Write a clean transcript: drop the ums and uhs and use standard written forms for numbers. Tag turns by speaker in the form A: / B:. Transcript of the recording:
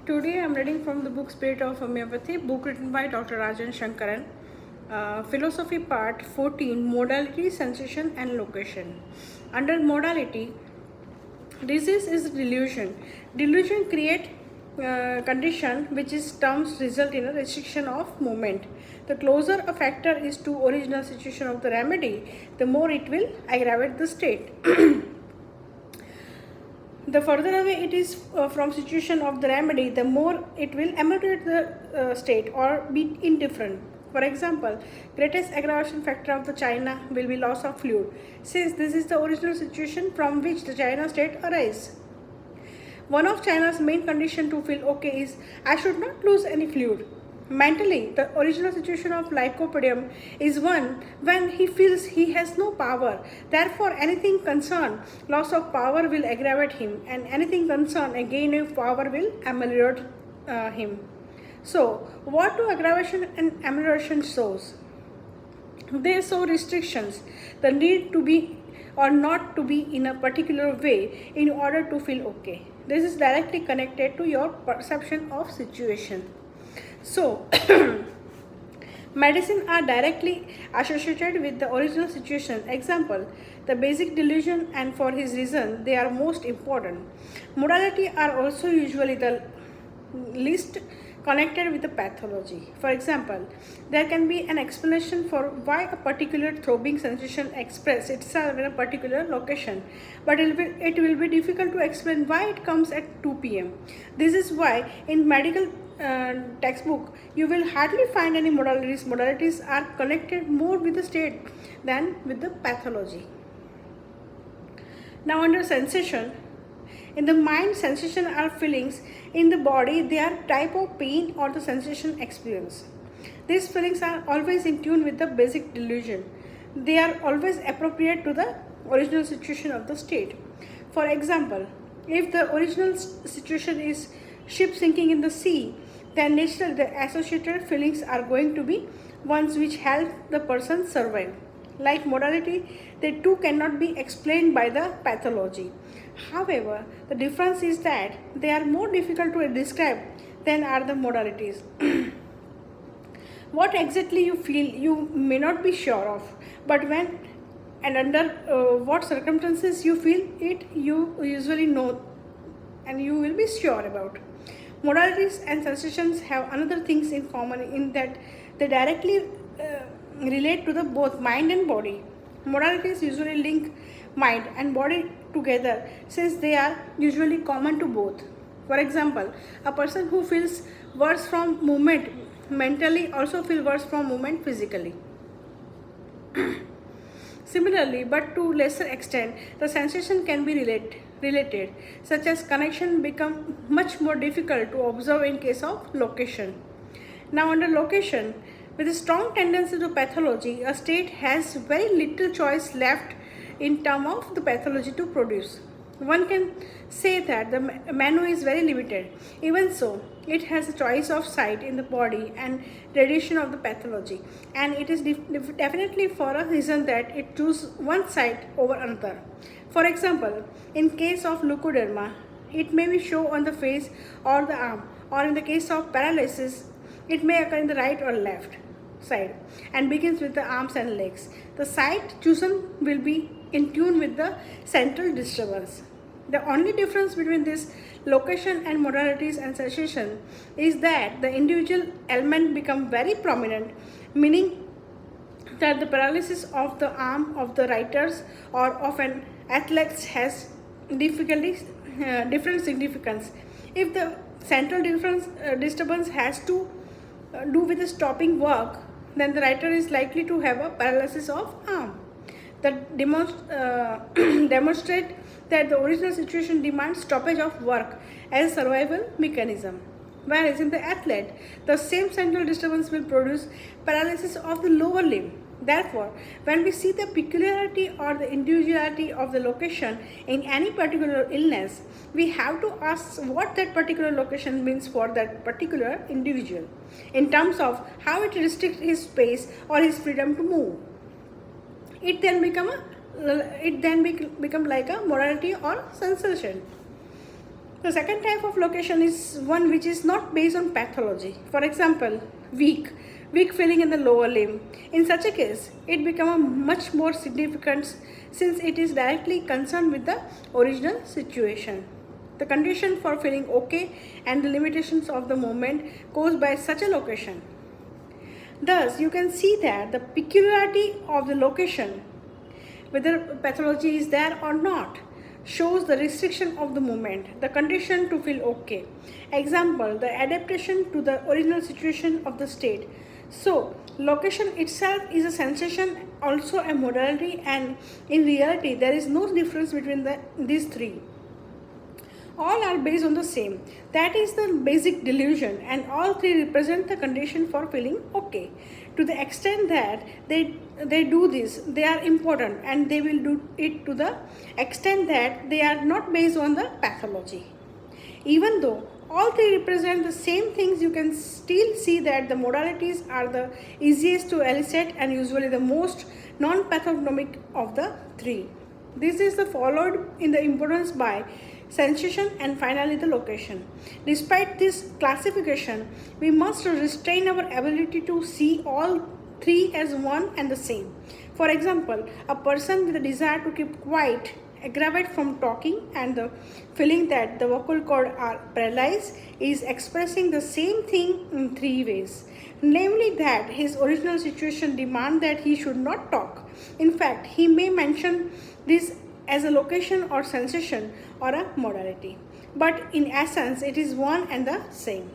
A: Today I am reading from the book Spirit of Homeopathy, book written by Dr. Rajan Shankaran. Philosophy part 14, Modality, Sensation and Location. Under modality, disease is delusion. Delusion create condition which is terms result in a restriction of movement. The closer a factor is to original situation of the remedy, the more it will aggravate the state. The further away it is from situation of the remedy, the more it will ameliorate the state or be indifferent. For example, greatest aggravation factor of the China will be loss of fluid, since this is the original situation from which the China state arises. One of China's main condition to feel okay is I should not lose any fluid. Mentally, the original situation of lycopodium is one when he feels he has no power. Therefore, anything concerned loss of power will aggravate him, and anything concerned a gain of power will ameliorate him. So, what do aggravation and amelioration shows? They show restrictions, the need to be or not to be in a particular way in order to feel okay. This is directly connected to your perception of situation. So, medicine are directly associated with the original situation. Example, the basic delusion, and for his reason they are most important. Modality are also usually the least connected with the pathology. For example, there can be an explanation for why a particular throbbing sensation expresses itself in a particular location, but it will be difficult to explain why it comes at 2 p.m. This is why in medical textbook you will hardly find any modalities. Modalities are connected more with the state than with the pathology. Now under sensation, in the mind, sensation are feelings. In the body, they are type of pain or the sensation experience. These feelings are always in tune with the basic delusion. They are always appropriate to the original situation of the state. For example, if the original situation is ship sinking in the sea, then naturally the associated feelings are going to be ones which help the person survive. Like modality, they too cannot be explained by the pathology. However, the difference is that they are more difficult to describe than are the modalities. What exactly you feel, you may not be sure of, but when and under what circumstances you feel it, you usually know and you will be sure about. Modalities and sensations have another things in common in that they directly relate to the both mind and body. Modalities usually link mind and body together since they are usually common to both. For example, a person who feels worse from movement mentally also feels worse from movement physically. Similarly, but to lesser extent, the sensation can be related, such as connection become much more difficult to observe in case of location. Now under location, with a strong tendency to pathology, a state has very little choice left in terms of the pathology to produce. One can say that the menu is very limited. Even so, it has a choice of site in the body and radiation of the pathology, and it is definitely for a reason that it chooses one site over another. For example, in case of leukoderma, it may be shown on the face or the arm, or in the case of paralysis, it may occur in the right or left side and begins with the arms and legs. The site chosen will be in tune with the central disturbance. The only difference between this location and modalities and sensation is that the individual element become very prominent, meaning that the paralysis of the arm of the writers or of an athlete has different significance. If the central disturbance has to do with the stopping work, then the writer is likely to have a paralysis of arm. That demonstrate that the original situation demands stoppage of work as a survival mechanism. Whereas in the athlete, the same central disturbance will produce paralysis of the lower limb. Therefore, when we see the peculiarity or the individuality of the location in any particular illness, we have to ask what that particular location means for that particular individual in terms of how it restricts his space or his freedom to move. It then become like a modality or sensation. The second type of location is one which is not based on pathology. For example, weak feeling in the lower limb. In such a case, it becomes much more significant since it is directly concerned with the original situation. The condition for feeling okay and the limitations of the movement caused by such a location. Thus, you can see that the peculiarity of the location, whether pathology is there or not, shows the restriction of the movement, the condition to feel okay. Example, the adaptation to the original situation of the state. So, location itself is a sensation, also a modality, and in reality, there is no difference between these three. All are based on the same. That is the basic delusion, and all three represent the condition for feeling okay. To the extent that they do this, they are important, and they will do it to the extent that they are not based on the pathology. Even though all three represent the same things, you can still see that the modalities are the easiest to elicit and usually the most non-pathognomic of the three. This is the followed in the importance by sensation and finally the location. Despite this classification, we must restrain our ability to see all three as one and the same. For example, a person with a desire to keep quiet, aggravate from talking, and the feeling that the vocal cord are paralyzed is expressing the same thing in three ways. Namely that his original situation demands that he should not talk. In fact, he may mention this as a location or sensation or a modality. But in essence, it is one and the same.